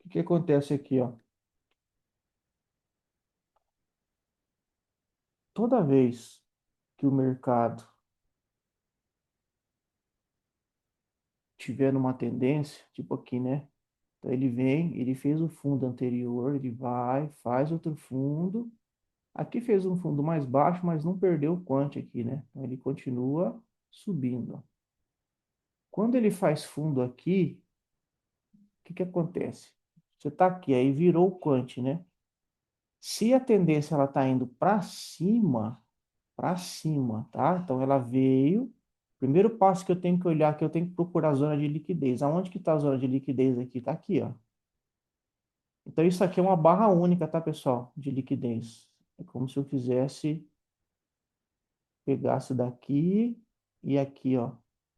que acontece aqui, ó? Toda vez que o mercado tiver numa tendência, tipo aqui, né? Então ele vem, ele fez o fundo anterior, ele vai, faz outro fundo. Aqui fez um fundo mais baixo, mas não perdeu o quant aqui, né? Então ele continua subindo, ó. Quando ele faz fundo aqui, o que que acontece? Você tá aqui, aí virou o quant, né? Se a tendência ela tá indo para cima, tá? Então ela veio. Primeiro passo que eu tenho que olhar, que eu tenho que procurar a zona de liquidez. Aonde que está a zona de liquidez aqui? Tá aqui, ó. Então isso aqui é uma barra única, tá, pessoal? De liquidez. É como se eu fizesse, pegasse daqui e aqui, ó.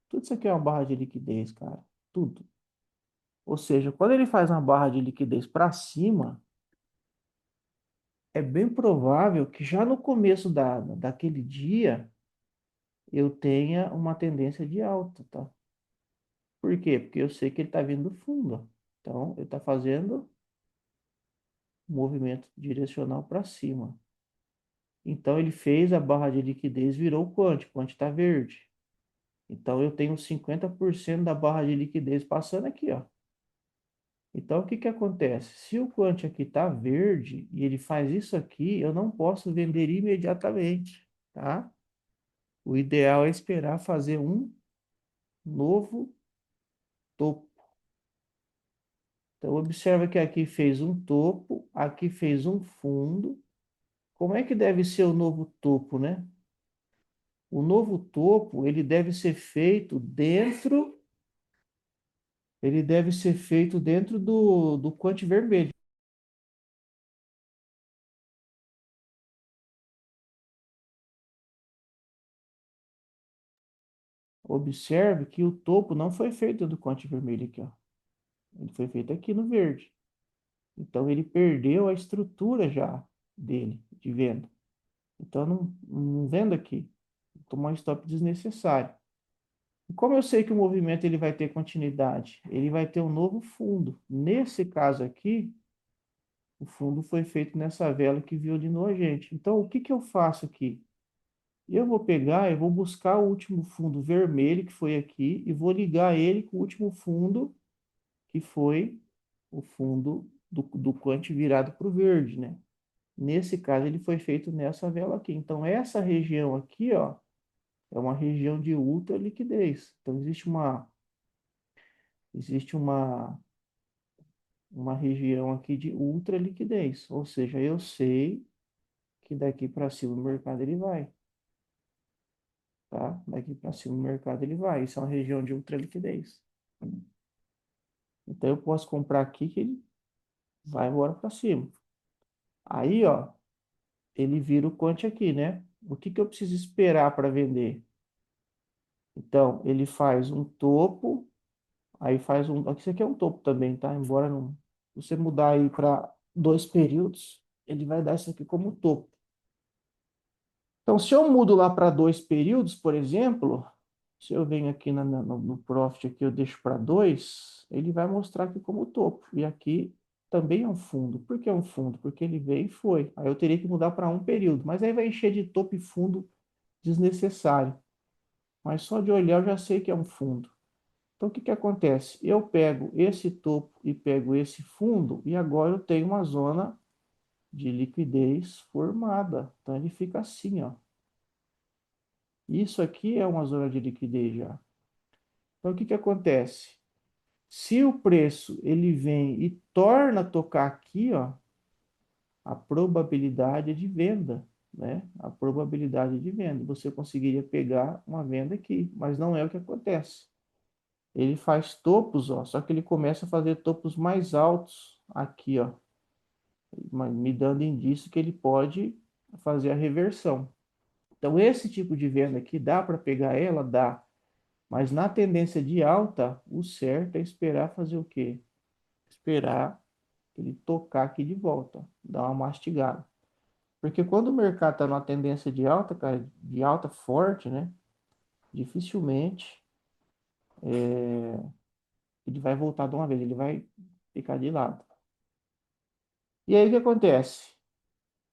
Tudo isso aqui é uma barra de liquidez, cara. Tudo. Ou seja, quando ele faz uma barra de liquidez para cima, é bem provável que já no começo daquele dia eu tenha uma tendência de alta, tá? Por quê? Porque eu sei que ele está vindo do fundo, ó. Então, ele está fazendo um movimento direcional para cima. Então, ele fez a barra de liquidez, virou o quant está verde. Então, eu tenho 50% da barra de liquidez passando aqui, ó. Então, o que que acontece? Se o quant aqui está verde e ele faz isso aqui, eu não posso vender imediatamente, tá? O ideal é esperar fazer um novo topo. Então, observa que aqui fez um topo, aqui fez um fundo. Como é que deve ser o novo topo, né? O novo topo, ele deve ser feito dentro do quant vermelho. Observe que o topo não foi feito do quant vermelho aqui, ó. Ele foi feito aqui no verde. Então ele perdeu a estrutura já dele de venda. Então não vendo aqui. Tomar um stop desnecessário. E como eu sei que o movimento ele vai ter continuidade, ele vai ter um novo fundo. Nesse caso aqui, o fundo foi feito nessa vela que violinou a gente. Então, o que que eu faço aqui? Eu vou pegar, eu vou buscar o último fundo vermelho que foi aqui e vou ligar ele com o último fundo que foi o fundo do quant virado para o verde, né? Nesse caso, ele foi feito nessa vela aqui. Então, essa região aqui, ó, é uma região de ultra liquidez. Então, existe uma região aqui de ultra liquidez. Ou seja, eu sei que daqui para cima o mercado ele vai, tá? Daqui para cima o mercado ele vai. Isso é uma região de ultra liquidez. Então eu posso comprar aqui que ele vai embora para cima. Aí, ó, ele vira o quant aqui, né? O que que eu preciso esperar para vender? Então, ele faz um topo, aí faz um. Aqui isso aqui é um topo também, tá? Embora não. Se você mudar aí para 2 períodos, ele vai dar isso aqui como topo. Então, se eu mudo lá para 2 períodos, por exemplo, se eu venho aqui no Profit, aqui eu deixo para 2, ele vai mostrar aqui como topo. E aqui também é um fundo. Por que é um fundo? Porque ele veio e foi. Aí eu teria que mudar para 1 período. Mas aí vai encher de topo e fundo desnecessário. Mas só de olhar eu já sei que é um fundo. Então, o que que acontece? Eu pego esse topo e pego esse fundo, e agora eu tenho uma zona de liquidez formada. Então, ele fica assim, ó. Isso aqui é uma zona de liquidez já. Então, o que que acontece? Se o preço ele vem e torna a tocar aqui, ó, a probabilidade é de venda, né? A probabilidade de venda. Você conseguiria pegar uma venda aqui, mas não é o que acontece. Ele faz topos, ó, só que ele começa a fazer topos mais altos aqui, ó, me dando indício que ele pode fazer a reversão. Então, esse tipo de venda aqui, dá para pegar ela? Dá. Mas na tendência de alta, o certo é esperar fazer o quê? Esperar ele tocar aqui de volta, dar uma mastigada. Porque quando o mercado está numa tendência de alta, cara, de alta forte, né? Dificilmente ele vai voltar de uma vez, ele vai ficar de lado. E aí o que acontece?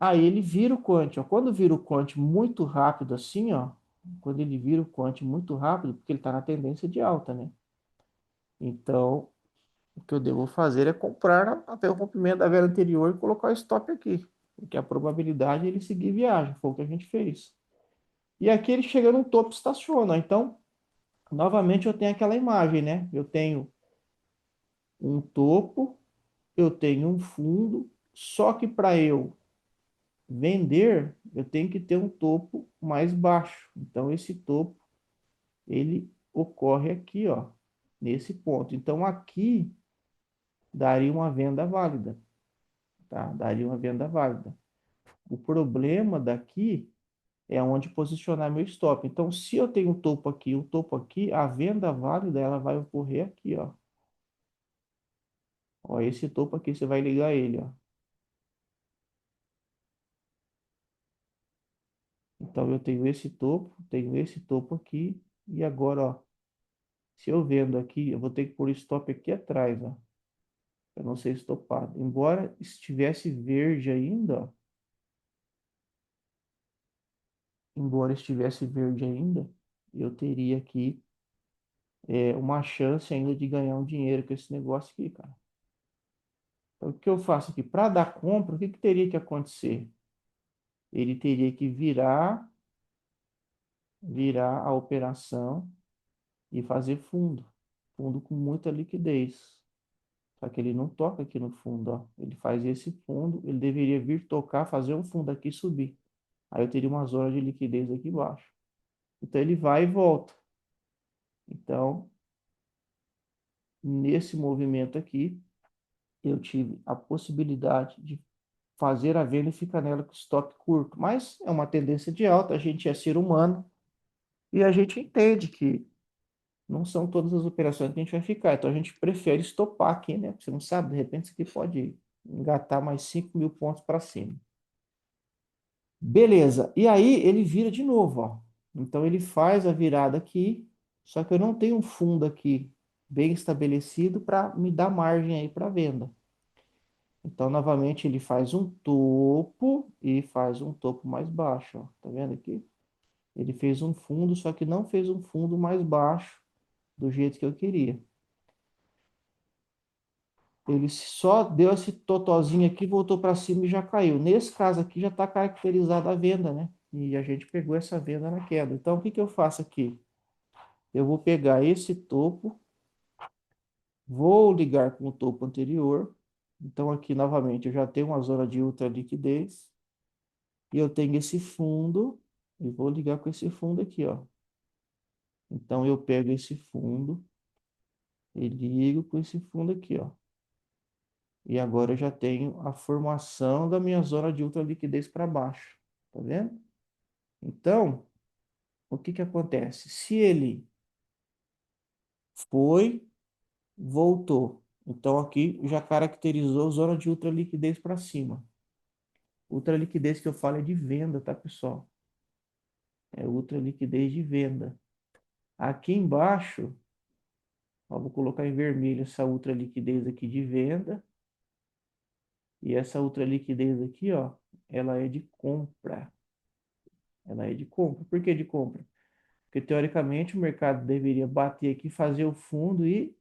Aí ele vira o quant, ó. Quando vira o quant muito rápido assim, ó, quando ele vira o quant muito rápido, porque ele está na tendência de alta, né? Então, o que eu devo fazer é comprar até o rompimento da vela anterior e colocar o stop aqui, porque a probabilidade é ele seguir viagem, foi o que a gente fez. E aqui ele chega num topo e estaciona. Então, novamente eu tenho aquela imagem, né? Eu tenho um topo, eu tenho um fundo, só que para eu vender, eu tenho que ter um topo mais baixo. Então, esse topo, ele ocorre aqui, ó, nesse ponto. Então, aqui daria uma venda válida, tá? Daria uma venda válida. O problema daqui é onde posicionar meu stop. Então, se eu tenho um topo aqui, a venda válida, ela vai ocorrer aqui, ó. Ó, esse topo aqui, você vai ligar ele, ó. Então, eu tenho esse topo aqui, e agora, ó, se eu vendo aqui, eu vou ter que pôr o stop aqui atrás, ó, para não ser estopado. Embora estivesse verde ainda, ó, embora estivesse verde ainda, eu teria aqui uma chance ainda de ganhar um dinheiro com esse negócio aqui, cara. Então, o que eu faço aqui? Para dar compra, o que que teria que acontecer? Ele teria que virar a operação e fazer fundo. Fundo com muita liquidez. Só que ele não toca aqui no fundo, ó. Ele faz esse fundo, ele deveria vir tocar, fazer um fundo aqui e subir. Aí eu teria uma zona de liquidez aqui embaixo. Então ele vai e volta. Então, nesse movimento aqui, eu tive a possibilidade de fazer a venda e ficar nela com stop curto. Mas é uma tendência de alta, a gente é ser humano e a gente entende que não são todas as operações que a gente vai ficar. Então a gente prefere estopar aqui, né? Você não sabe, de repente isso aqui pode engatar mais 5.000 pontos para cima. Beleza. E aí ele vira de novo, ó. Então ele faz a virada aqui, só que eu não tenho um fundo aqui bem estabelecido para me dar margem aí para venda. Então, novamente, ele faz um topo e faz um topo mais baixo, ó. Tá vendo aqui? Ele fez um fundo, só que não fez um fundo mais baixo do jeito que eu queria. Ele só deu esse totozinho aqui, voltou para cima e já caiu. Nesse caso aqui já está caracterizada a venda, né? E a gente pegou essa venda na queda. Então, o que que eu faço aqui? Eu vou pegar esse topo, vou ligar com o topo anterior. Então, aqui novamente eu já tenho uma zona de ultra liquidez. E eu tenho esse fundo, e vou ligar com esse fundo aqui, ó. Então, eu pego esse fundo e ligo com esse fundo aqui, ó. E agora eu já tenho a formação da minha zona de ultra liquidez para baixo. Tá vendo? Então, o que que acontece? Se ele foi, voltou. Então, aqui já caracterizou zona de ultra liquidez para cima. Ultra liquidez que eu falo é de venda, tá, pessoal? É ultra liquidez de venda. Aqui embaixo, ó, vou colocar em vermelho essa ultra liquidez aqui de venda. E essa ultra liquidez aqui, ó, ela é de compra. Ela é de compra. Por que de compra? Porque teoricamente o mercado deveria bater aqui, fazer o fundo e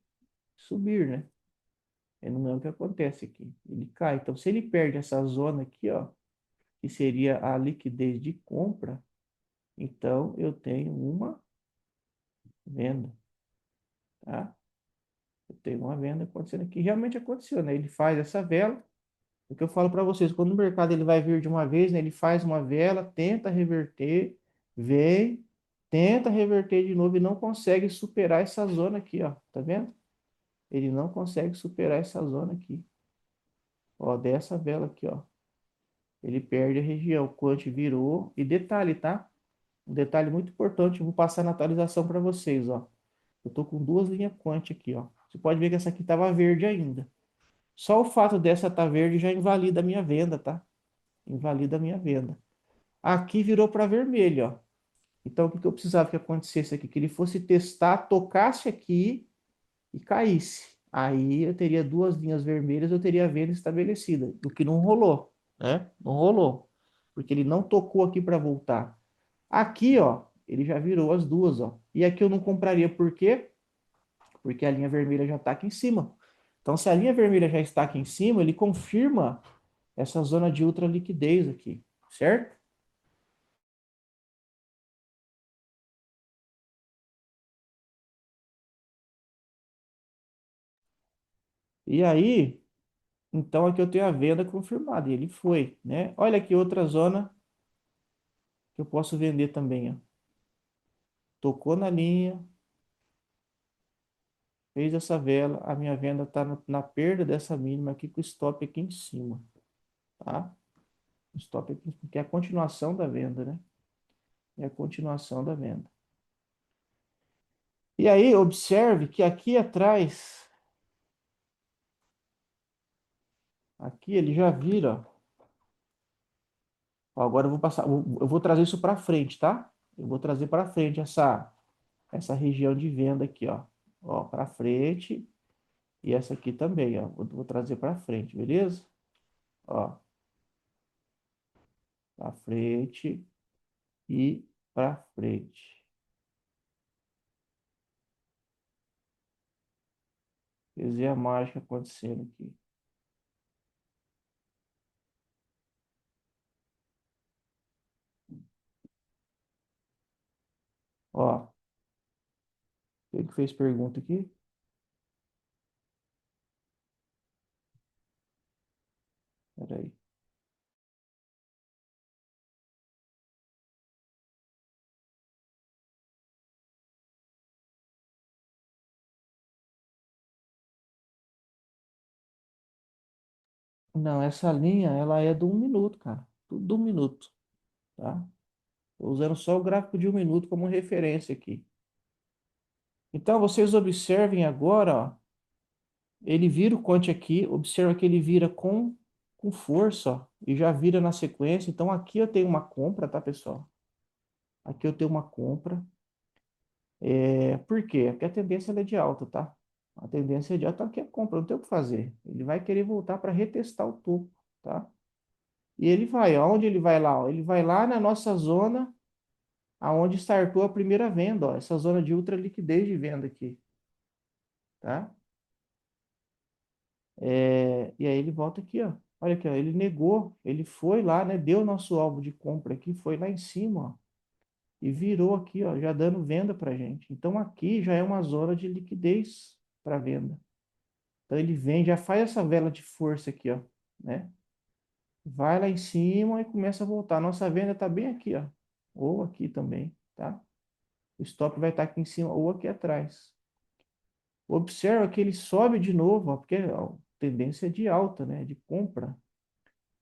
subir, né? E não é o que acontece aqui. Ele cai. Então, se ele perde essa zona aqui, ó, que seria a liquidez de compra, então eu tenho uma venda, tá? Eu tenho uma venda acontecendo aqui. Realmente aconteceu, né? Ele faz essa vela. O que eu falo para vocês, quando o mercado ele vai vir de uma vez, né, ele faz uma vela, tenta reverter, vem, tenta reverter de novo e não consegue superar essa zona aqui, ó. Tá vendo? Ele não consegue superar essa zona aqui. Ó, dessa vela aqui, ó. Ele perde a região. O quant virou. E detalhe, tá? Um detalhe muito importante, eu vou passar na atualização para vocês, ó. Eu tô com duas linhas quant aqui, ó. Você pode ver que essa aqui tava verde ainda. Só o fato dessa estar verde já invalida a minha venda, tá? Invalida a minha venda. Aqui virou para vermelho, ó. Então, o que eu precisava que acontecesse aqui? Que ele fosse testar, tocasse aqui e caísse. Aí eu teria duas linhas vermelhas, eu teria a venda estabelecida, o que não rolou, né? Não rolou, porque ele não tocou aqui para voltar. Aqui, ó, ele já virou as duas, ó. E aqui eu não compraria, por quê? Porque a linha vermelha já está aqui em cima. Então, se a linha vermelha já está aqui em cima, ele confirma essa zona de ultra liquidez aqui, certo? E aí, então aqui eu tenho a venda confirmada, e ele foi, né? Olha aqui outra zona que eu posso vender também, ó. Tocou na linha, fez essa vela, a minha venda está na perda dessa mínima aqui com o stop aqui em cima, tá? O stop aqui, porque é a continuação da venda, né? É a continuação da venda. E aí, observe que aqui atrás, aqui ele já vira, ó, agora eu vou passar, eu vou trazer isso para frente, tá? Eu vou trazer para frente essa região de venda aqui, ó, para frente e essa aqui também, ó, vou trazer para frente, beleza? Ó, para frente e para frente. Quer dizer a mágica acontecendo aqui. Ó, quem que fez pergunta aqui? Peraí. Não, essa linha, ela é do 1 minuto, cara. Tudo do 1 minuto, tá? Tô usando só o gráfico de 1 minuto como referência aqui. Então, vocês observem agora, ó, ele vira o Conte aqui, observa que ele vira com força, ó, e já vira na sequência. Então, aqui eu tenho uma compra, tá, pessoal? Aqui eu tenho uma compra. Por quê? Porque a tendência ela é de alta, tá? A tendência é de alta, aqui é compra, não tem o que fazer. Ele vai querer voltar para retestar o topo, tá? E ele vai, aonde ele vai lá? Ó? Ele vai lá na nossa zona, aonde startou a primeira venda, ó, essa zona de ultra liquidez de venda aqui, tá? E aí ele volta aqui, ó. Olha aqui, ó, ele negou, ele foi lá, né? Deu nosso alvo de compra aqui, foi lá em cima, ó, e virou aqui, ó, já dando venda para gente. Então aqui já é uma zona de liquidez para venda. Então ele vem, já faz essa vela de força aqui, ó, né? Vai lá em cima e começa a voltar. Nossa venda tá bem aqui, ó, ou aqui também, tá? O stop vai estar aqui em cima ou aqui atrás. Observa que ele sobe de novo, ó, porque a tendência é de alta, né? De compra.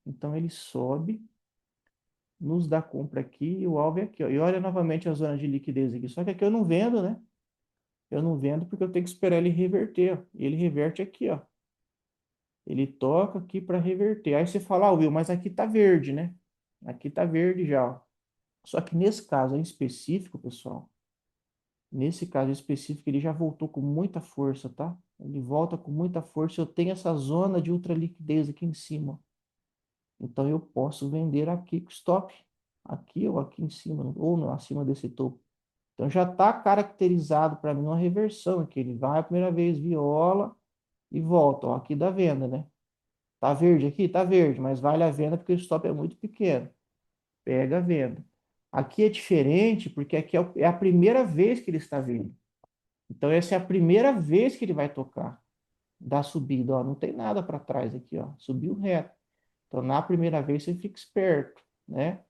Então ele sobe, nos dá compra aqui e o alvo é aqui, ó. E olha novamente a zona de liquidez aqui. Só que aqui eu não vendo, né? Eu não vendo porque eu tenho que esperar ele reverter, ó. E ele reverte aqui, ó. Ele toca aqui para reverter. Aí você fala, ah, Will, mas aqui tá verde, né? Aqui tá verde já, ó. Só que nesse caso em específico, pessoal, nesse caso específico, ele já voltou com muita força, tá? Ele volta com muita força. Eu tenho essa zona de ultra liquidez aqui em cima. Então eu posso vender aqui com stop. Aqui ou aqui em cima, ou no, acima desse topo. Então já está caracterizado para mim uma reversão aqui. Ele vai a primeira vez, viola e volta. Ó, aqui da venda, né? Tá verde aqui? Tá verde, mas vale a venda porque o stop é muito pequeno. Pega a venda. Aqui é diferente porque aqui é a primeira vez que ele está vindo. Então, essa é a primeira vez que ele vai tocar da subida. Ó, não tem nada para trás aqui, ó. Subiu reto. Então, na primeira vez, você fica esperto, né?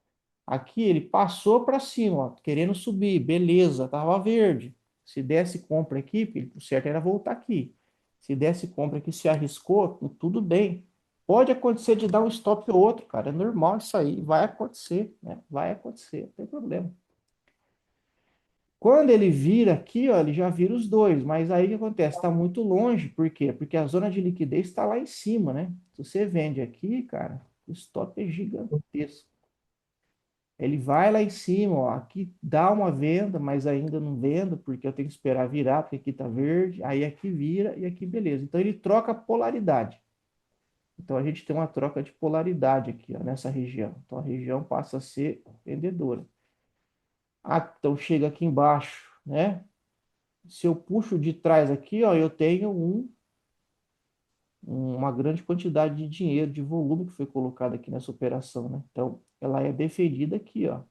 Aqui ele passou para cima, ó, querendo subir. Beleza, tava verde. Se desse compra aqui, o certo era voltar aqui. Se desse compra aqui, se arriscou, tudo bem. Pode acontecer de dar um stop ou outro, cara. É normal isso aí. Vai acontecer, né? Vai acontecer, não tem problema. Quando ele vira aqui, ó, ele já vira os dois, mas aí o que acontece? Está muito longe, por quê? Porque a zona de liquidez está lá em cima, né? Se você vende aqui, cara, o stop é gigantesco. Ele vai lá em cima, ó, aqui dá uma venda, mas ainda não vendo, porque eu tenho que esperar virar, porque aqui tá verde, aí aqui vira e aqui beleza. Então ele troca a polaridade. Então a gente tem uma troca de polaridade aqui, ó, nessa região. Então a região passa a ser vendedora. Ah, então chega aqui embaixo, né? Se eu puxo de trás aqui, ó, eu tenho uma grande quantidade de dinheiro, de volume que foi colocado aqui nessa operação, né? Então ela é defendida aqui, ó.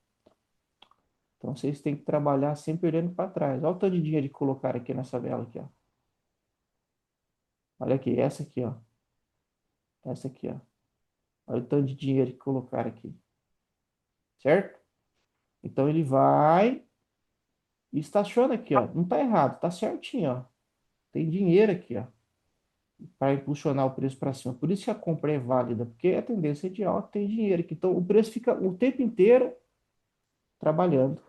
Então vocês têm que trabalhar sempre olhando para trás. Olha o tanto de dinheiro que colocaram aqui nessa vela aqui, ó. Olha aqui, essa aqui, ó. Essa aqui, ó. Olha o tanto de dinheiro que colocaram aqui, certo? Então ele vai e estaciona aqui, ó. Não tá errado, tá certinho, ó. Tem dinheiro aqui, ó, para impulsionar o preço para cima. Por isso que a compra é válida, porque a tendência é de alta tem dinheiro aqui. Então o preço fica o tempo inteiro trabalhando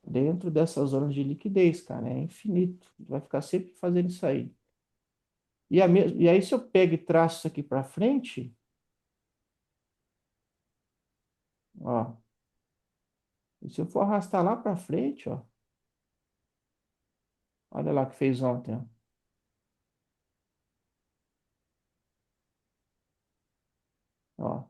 dentro dessas zonas de liquidez, cara. É infinito. Vai ficar sempre fazendo isso aí. E aí, se eu pego e traço isso aqui para frente, ó, e se eu for arrastar lá para frente, ó, olha lá o que fez ontem, ó,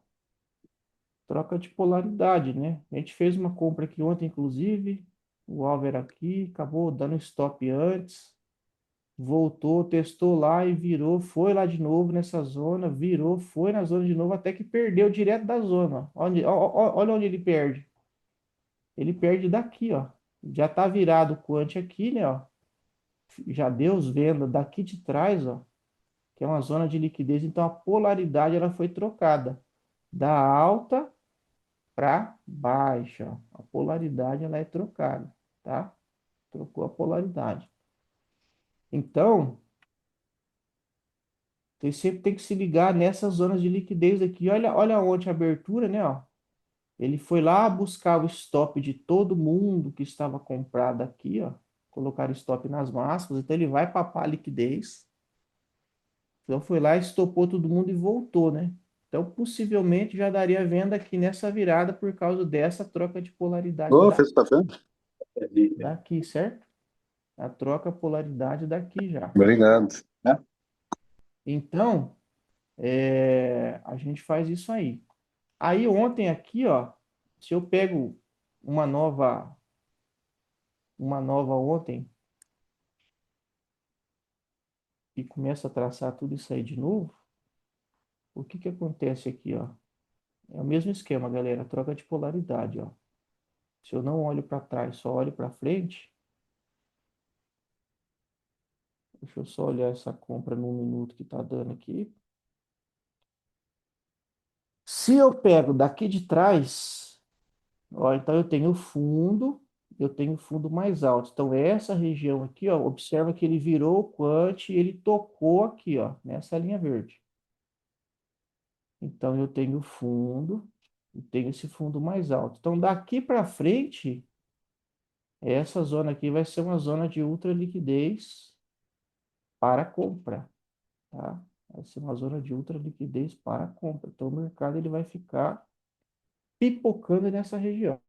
troca de polaridade, né? A gente fez uma compra aqui ontem, inclusive, o alvo era aqui, acabou dando stop antes, voltou, testou lá e virou, foi lá de novo nessa zona, virou, foi na zona de novo, até que perdeu direto da zona, ó. Olha onde ele perde. Ele perde daqui, ó. Já tá virado o quant aqui, né, ó. Já deu os vendas daqui de trás, ó, que é uma zona de liquidez, então a polaridade ela foi trocada da alta para baixa, ó. A polaridade ela é trocada, tá? Trocou a polaridade. Então, você sempre tem que se ligar nessas zonas de liquidez aqui. Olha onde a abertura, né, ó. Ele foi lá buscar o stop de todo mundo que estava comprado aqui, ó. Colocar stop nas máximas, então ele vai papar a liquidez. Então foi lá, estopou todo mundo e voltou, né? Então possivelmente já daria venda aqui nessa virada por causa dessa troca de polaridade Ô, fez café? daqui, certo? A troca polaridade daqui já. Obrigado. É. Então, a gente faz isso aí. Aí ontem aqui, ó, se eu pego uma nova, uma nova ontem e começo a traçar tudo isso aí de novo, o que que acontece aqui, ó? É o mesmo esquema, galera, troca de polaridade, ó. Se eu não olho para trás, só olho para frente, deixa eu só olhar essa compra no minuto que tá dando aqui. Se eu pego daqui de trás, ó, então eu tenho fundo mais alto. Então essa região aqui, ó, observa que ele virou o quant e ele tocou aqui, ó, nessa linha verde. Então eu tenho fundo e tenho esse fundo mais alto. Então daqui para frente, essa zona aqui vai ser uma zona de ultra liquidez para compra, tá? Vai ser uma zona de ultra liquidez para compra. Então o mercado ele vai ficar pipocando nessa região.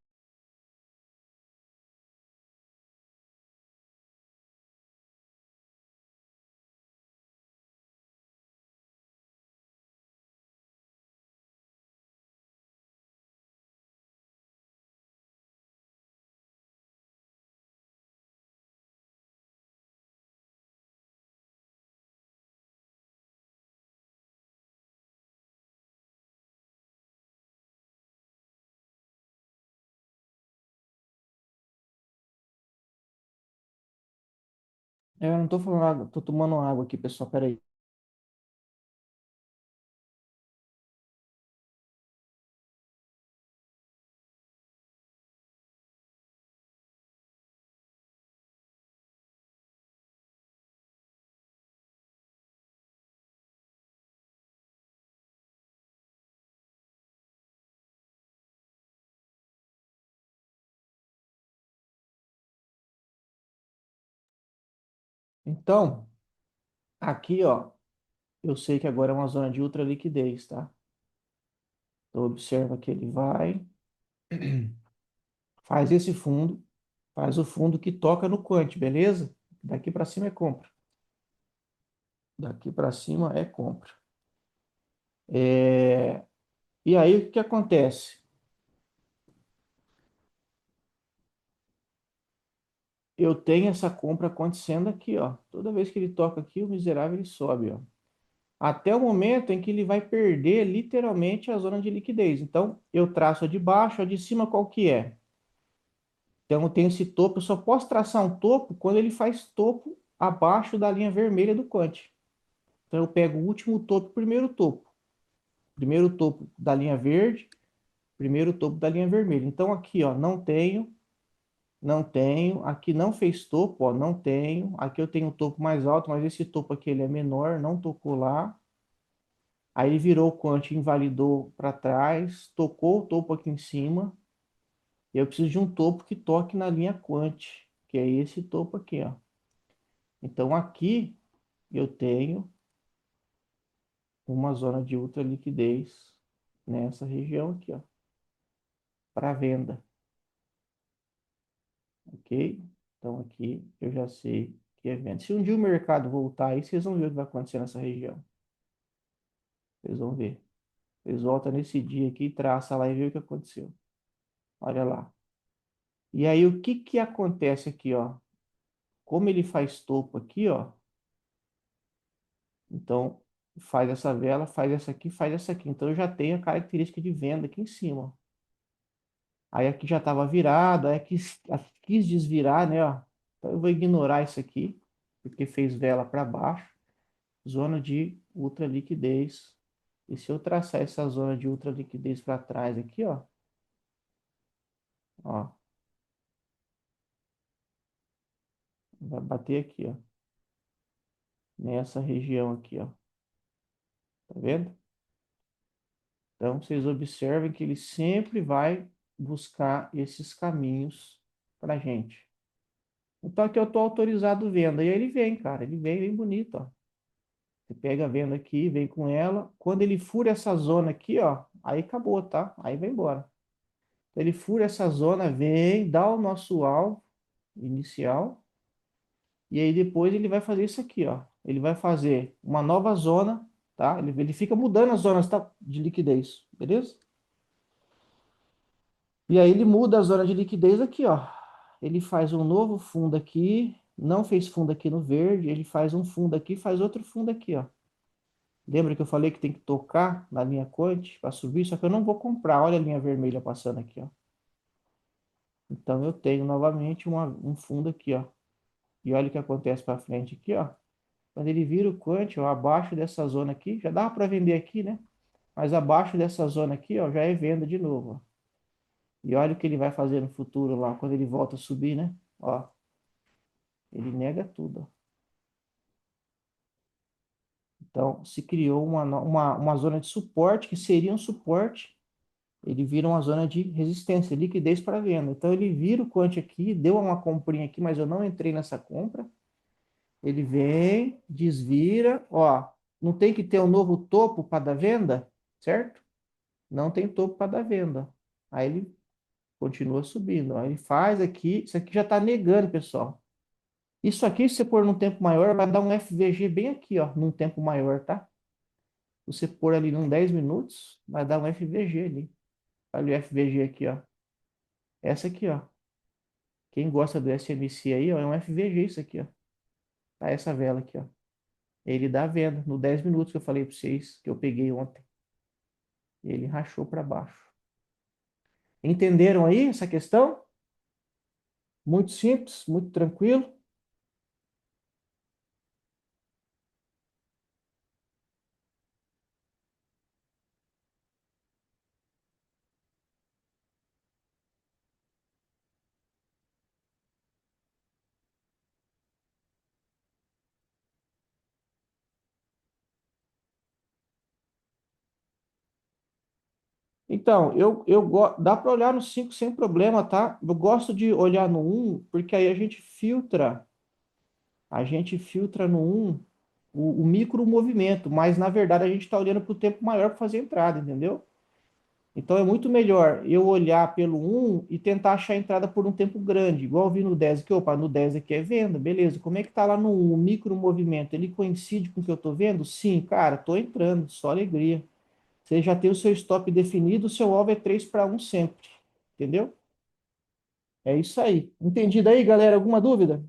Eu não tô falando água, tô tomando água aqui, pessoal. Peraí. Então, aqui, ó, eu sei que agora é uma zona de ultra liquidez, tá? Então observa que ele vai. Faz esse fundo, faz o fundo que toca no quante, beleza? Daqui para cima é compra. Daqui para cima é compra. É, E aí, o que acontece? Eu tenho essa compra acontecendo aqui, ó. Toda vez que ele toca aqui, o miserável ele sobe, ó. Até o momento em que ele vai perder literalmente a zona de liquidez. Então, eu traço a de baixo, a de cima qual que é? Então, eu tenho esse topo, eu só posso traçar um topo quando ele faz topo abaixo da linha vermelha do quante. Então, eu pego o último topo, primeiro topo. Primeiro topo da linha verde, primeiro topo da linha vermelha. Então, aqui, ó, não tenho. Aqui não fez topo, ó, não tenho. Aqui eu tenho um topo mais alto, mas esse topo aqui ele é menor, não tocou lá. Aí ele virou o quant, invalidou para trás, tocou o topo aqui em cima. E eu preciso de um topo que toque na linha quant, que é esse topo aqui, ó. Então aqui eu tenho uma zona de ultra liquidez nessa região aqui, ó, para venda, ok? Então aqui eu já sei que é venda. Se um dia o mercado voltar aí, vocês vão ver o que vai acontecer nessa região. Vocês vão ver. Vocês voltam nesse dia aqui, traça lá e vê o que aconteceu. Olha lá. E aí o que que acontece aqui, ó? Como ele faz topo aqui, ó, então faz essa vela, faz essa aqui, faz essa aqui. Então eu já tenho a característica de venda aqui em cima. Aí aqui já estava virado, aí aqui quis desvirar, né, ó. Então eu vou ignorar isso aqui, porque fez vela para baixo, zona de ultra liquidez. E se eu traçar essa zona de ultra liquidez para trás aqui, ó, vai bater aqui, ó, nessa região aqui, ó. Tá vendo? Então, vocês observem que ele sempre vai buscar esses caminhos para gente. Então, aqui eu estou autorizado venda. E aí ele vem, cara. Ele vem bonito, ó. Você pega a venda aqui, vem com ela. Quando ele fura essa zona aqui, ó, aí acabou, tá? Aí vai embora. Então, ele fura essa zona, vem, dá o nosso alvo inicial. E aí depois ele vai fazer isso aqui, ó. Ele vai fazer uma nova zona, tá? Ele fica mudando as zonas, tá? De liquidez, beleza? E aí ele muda a zona de liquidez aqui, ó. Ele faz um novo fundo aqui, não fez fundo aqui no verde, ele faz um fundo aqui, faz outro fundo aqui, ó. Lembra que eu falei que tem que tocar na linha quant para subir? Só que eu não vou comprar. Olha a linha vermelha passando aqui, ó. Então eu tenho novamente um fundo aqui, ó. E olha o que acontece para frente aqui, ó. Quando ele vira o quant, ó, abaixo dessa zona aqui, já dá para vender aqui, né? Mas abaixo dessa zona aqui, ó, já é venda de novo, ó. E olha o que ele vai fazer no futuro lá, quando ele volta a subir, né? Ó, ele nega tudo, ó. Então, se criou uma zona de suporte, que seria um suporte, ele vira uma zona de resistência, liquidez para venda. Então, ele vira o quant aqui, deu uma comprinha aqui, mas eu não entrei nessa compra. Ele vem, desvira, ó, não tem que ter um novo topo para dar venda, certo? Não tem topo para dar venda. Aí ele continua subindo, ó. Ele faz aqui, isso aqui já está negando, pessoal. Isso aqui, se você pôr num tempo maior, vai dar um FVG bem aqui, ó, num tempo maior, tá? Você pôr ali num 10 minutos, vai dar um FVG ali. Olha o FVG aqui, ó. Essa aqui, ó. Quem gosta do SMC aí, ó, é um FVG isso aqui, ó. Tá essa vela aqui, ó. Ele dá venda no 10 minutos que eu falei para vocês, que eu peguei ontem. Ele rachou para baixo. Entenderam aí essa questão? Muito simples, muito tranquilo. Então, dá para olhar no 5 sem problema, tá? Eu gosto de olhar no um porque aí a gente filtra no um o micro movimento, mas na verdade a gente está olhando para o tempo maior para fazer a entrada, entendeu? Então é muito melhor eu olhar pelo um e tentar achar a entrada por um tempo grande, igual eu vi no 10 aqui, opa, no 10 aqui é venda, beleza. Como é que tá lá no 1, o micro movimento, ele coincide com o que eu tô vendo? Sim, cara, tô entrando, só alegria. Você já tem o seu stop definido, o seu alvo é 3 para 1 sempre, entendeu? É isso aí. Entendido aí, galera? Alguma dúvida?